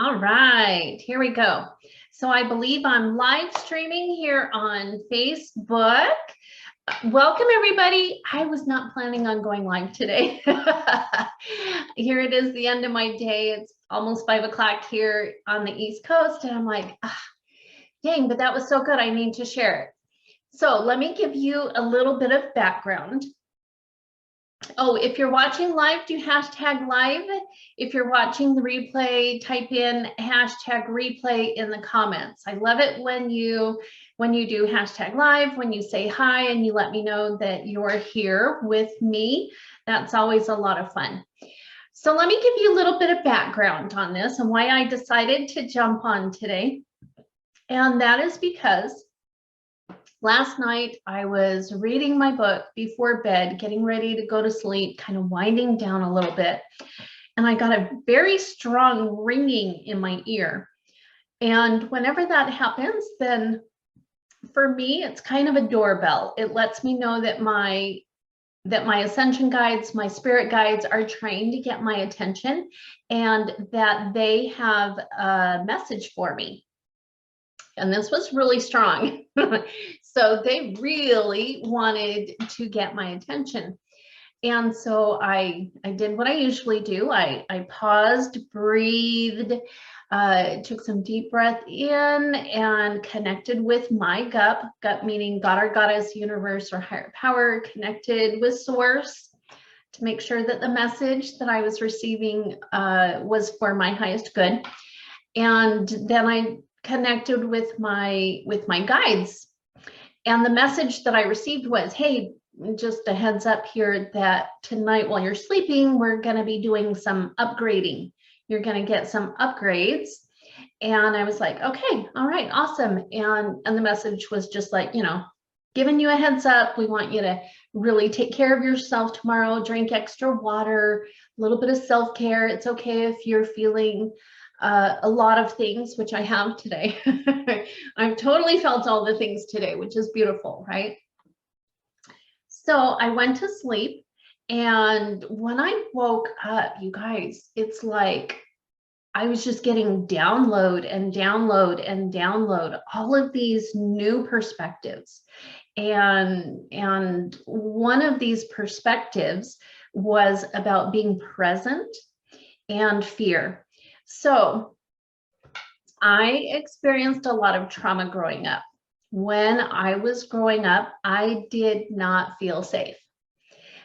All right, here we go. So I believe I'm live streaming here on Facebook. Welcome, everybody. I was not planning on going live today. Here it is, the end of my day. It's almost 5 o'clock here on the East Coast. And I'm like, dang, but that was so good. I need to share it. So let me give you a little bit of background. Oh, if you're watching live, do hashtag live. If you're watching the replay, type in hashtag replay in the comments. I love it when you do hashtag live, when you say hi and you let me know that you're here with me. That's always a lot of fun. So let me give you a little bit of background on this and why I decided to jump on today. And that is because last night, I was reading my book before bed, getting ready to go to sleep, kind of winding down a little bit. And I got a very strong ringing in my ear. And whenever that happens, then for me, it's kind of a doorbell. It lets me know that my ascension guides, my spirit guides are trying to get my attention and that they have a message for me. And this was really strong. So they really wanted to get my attention. And so I did what I usually do. I paused, breathed, took some deep breath in and connected with my gut meaning God or Goddess, universe, or higher power, connected with source to make sure that the message that I was receiving was for my highest good. And then I connected with my guides. And the message that I received was, hey, just a heads up here that tonight while you're sleeping, we're going to be doing some upgrading. You're going to get some upgrades. And I was like, okay, all right, awesome. And the message was just like, giving you a heads up. We want you to really take care of yourself tomorrow, drink extra water, a little bit of self-care. It's okay if you're feeling a lot of things, which I have today. I've totally felt all the things today, which is beautiful, right? So I went to sleep, and when I woke up, you guys, it's like I was just getting download and download and download all of these new perspectives. And one of these perspectives was about being present and fear. So I experienced a lot of trauma growing up. When I was growing up, I did not feel safe.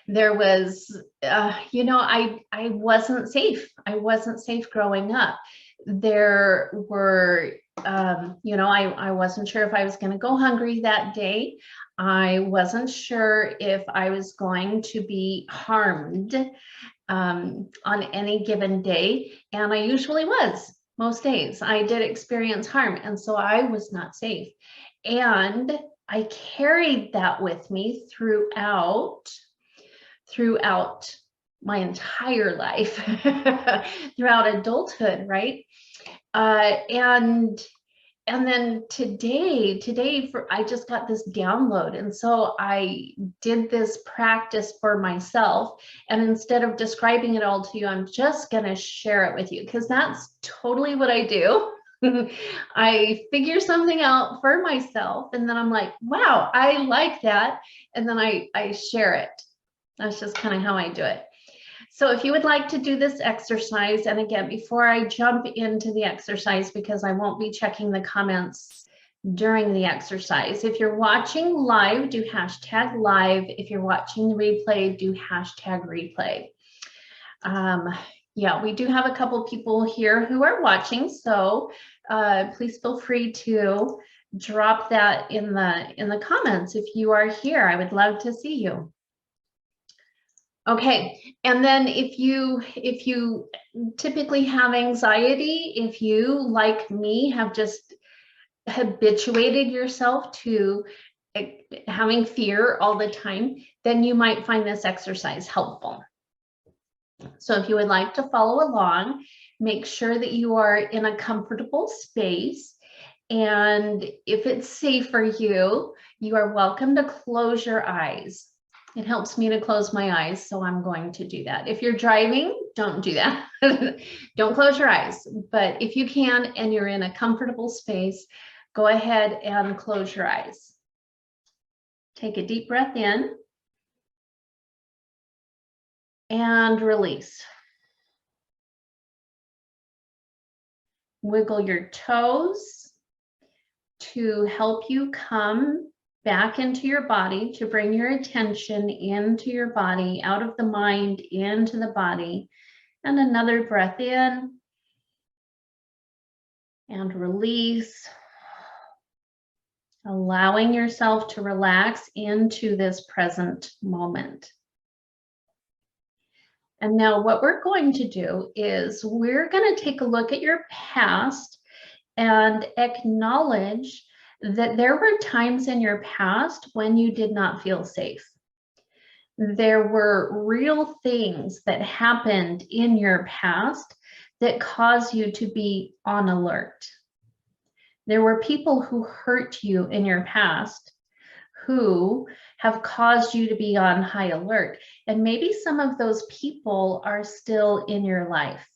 There was, I wasn't safe. I wasn't safe growing up. There were, I wasn't sure if I was going to go hungry that day. I wasn't sure if I was going to be harmed on any given day. And I usually was. Most days I did experience harm. And so I was not safe. And I carried that with me throughout my entire life, throughout adulthood, right? And then today I just got this download. And so I did this practice for myself. And instead of describing it all to you, I'm just going to share it with you because that's totally what I do. I figure something out for myself and then I'm like, wow, I like that. And then I share it. That's just kind of how I do it. So if you would like to do this exercise, and again, before I jump into the exercise, because I won't be checking the comments during the exercise, if you're watching live, do hashtag live. If you're watching the replay, do hashtag replay. Yeah, we do have a couple people here who are watching, so please feel free to drop that in the comments if you are here. I would love to see you. Okay, and then if you typically have anxiety, if you, like me, have just habituated yourself to having fear all the time, then you might find this exercise helpful. So if you would like to follow along, make sure that you are in a comfortable space. And if it's safe for you, you are welcome to close your eyes. It helps me to close my eyes, so I'm going to do that. If you're driving, don't do that. Don't close your eyes. But if you can and you're in a comfortable space, go ahead and close your eyes. Take a deep breath in and release. Wiggle your toes to help you come back into your body, to bring your attention into your body, out of the mind, into the body. And another breath in and release, allowing yourself to relax into this present moment. And now what we're going to do is we're going to take a look at your past and acknowledge that there were times in your past when you did not feel safe. There were real things that happened in your past that caused you to be on alert. There were people who hurt you in your past who have caused you to be on high alert. And maybe some of those people are still in your life.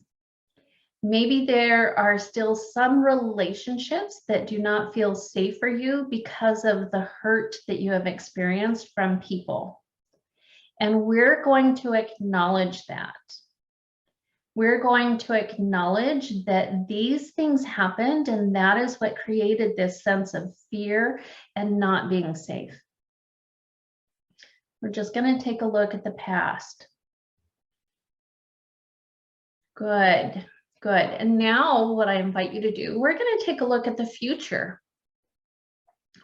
Maybe there are still some relationships that do not feel safe for you because of the hurt that you have experienced from people. And we're going to acknowledge that. We're going to acknowledge that these things happened, and that is what created this sense of fear and not being safe. We're just going to take a look at the past. Good. Good. And now what I invite you to do, we're going to take a look at the future.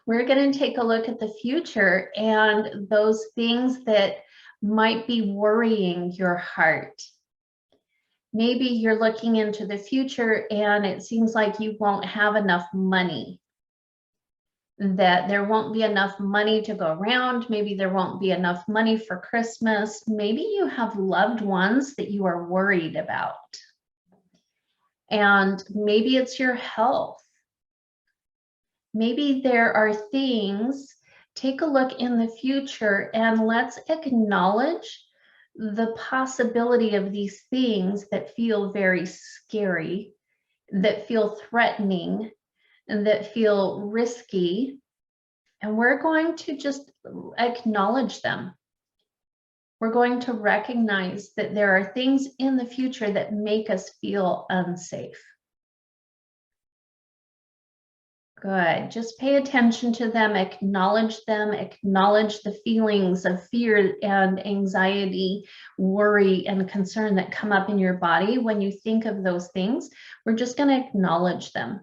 We're going to take a look at the future and those things that might be worrying your heart. Maybe you're looking into the future and it seems like you won't have enough money, that there won't be enough money to go around. Maybe there won't be enough money for Christmas. Maybe you have loved ones that you are worried about. And maybe it's your health. Maybe there are things. Take a look in the future and let's acknowledge the possibility of these things that feel very scary, that feel threatening, and that feel risky. And we're going to just acknowledge them. We're going to recognize that there are things in the future that make us feel unsafe. Good. Just pay attention to them, acknowledge the feelings of fear and anxiety, worry and concern that come up in your body when you think of those things. We're just going to acknowledge them.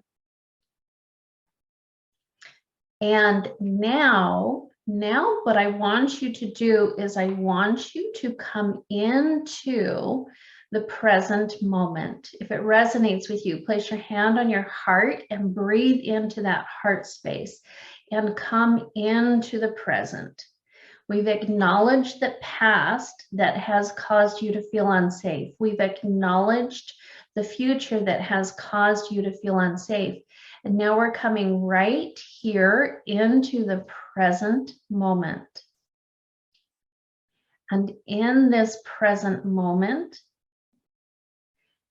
And now what I want you to do is I want you to come into the present moment. If it resonates with you, place your hand on your heart and breathe into that heart space and come into the present. We've acknowledged the past that has caused you to feel unsafe. We've acknowledged the future that has caused you to feel unsafe. And now we're coming right here into the present moment. And in this present moment,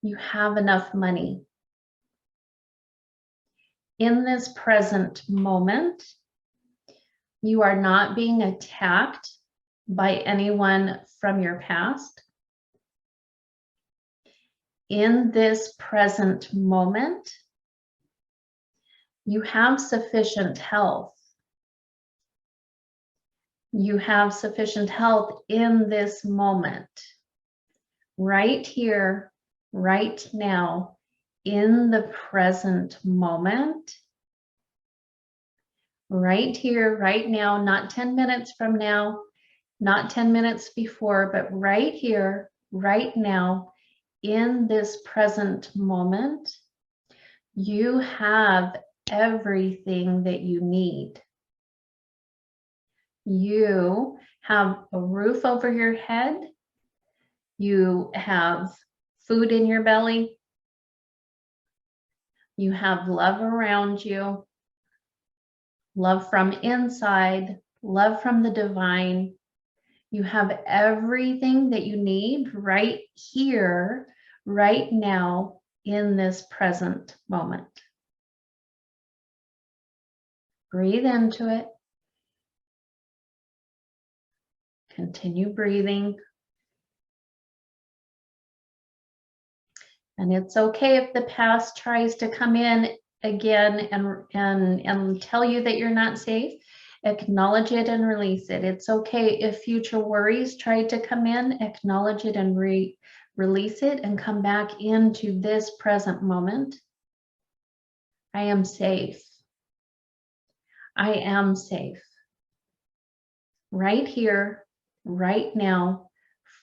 you have enough money. In this present moment, you are not being attacked by anyone from your past. In this present moment, you have sufficient health. You have sufficient health in this moment, right here, right now, in the present moment, right here, right now, not 10 minutes from now, not 10 minutes before, but right here, right now, in this present moment, you have everything that you need. You have a roof over your head. You have food in your belly. You have love around you. Love from inside, love from the divine. You have everything that you need right here, right now, in this present moment. Breathe into it. Continue breathing. And it's okay if the past tries to come in again and tell you that you're not safe. Acknowledge it and release it. It's okay if future worries try to come in, acknowledge it and release it and come back into this present moment. I am safe. I am safe. Right here, right now,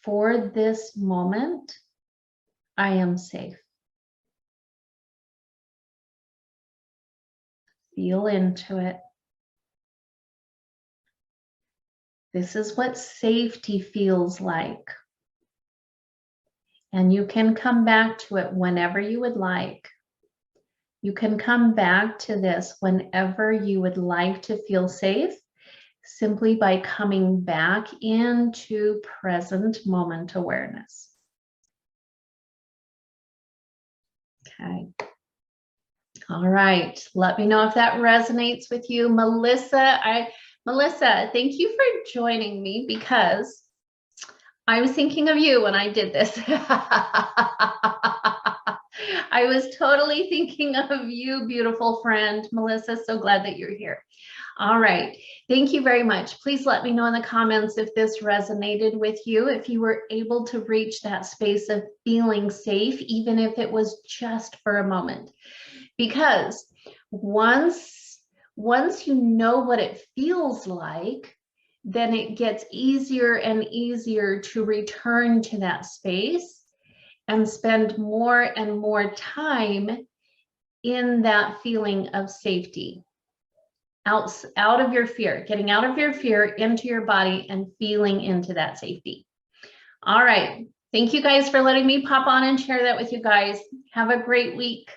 for this moment, I am safe. Feel into it. This is what safety feels like. And you can come back to it whenever you would like. You can come back to this whenever you would like to feel safe, simply by coming back into present moment awareness. Okay. All right. Let me know if that resonates with you. Melissa, thank you for joining me, because I was thinking of you when I did this. I was totally thinking of you, beautiful friend. Melissa, so glad that you're here. All right. Thank you very much. Please let me know in the comments if this resonated with you, if you were able to reach that space of feeling safe, even if it was just for a moment. Because once you know what it feels like, then it gets easier and easier to return to that space and spend more and more time in that feeling of safety. Out of your fear, getting out of your fear into your body and feeling into that safety. All right. Thank you guys for letting me pop on and share that with you guys. Have a great week.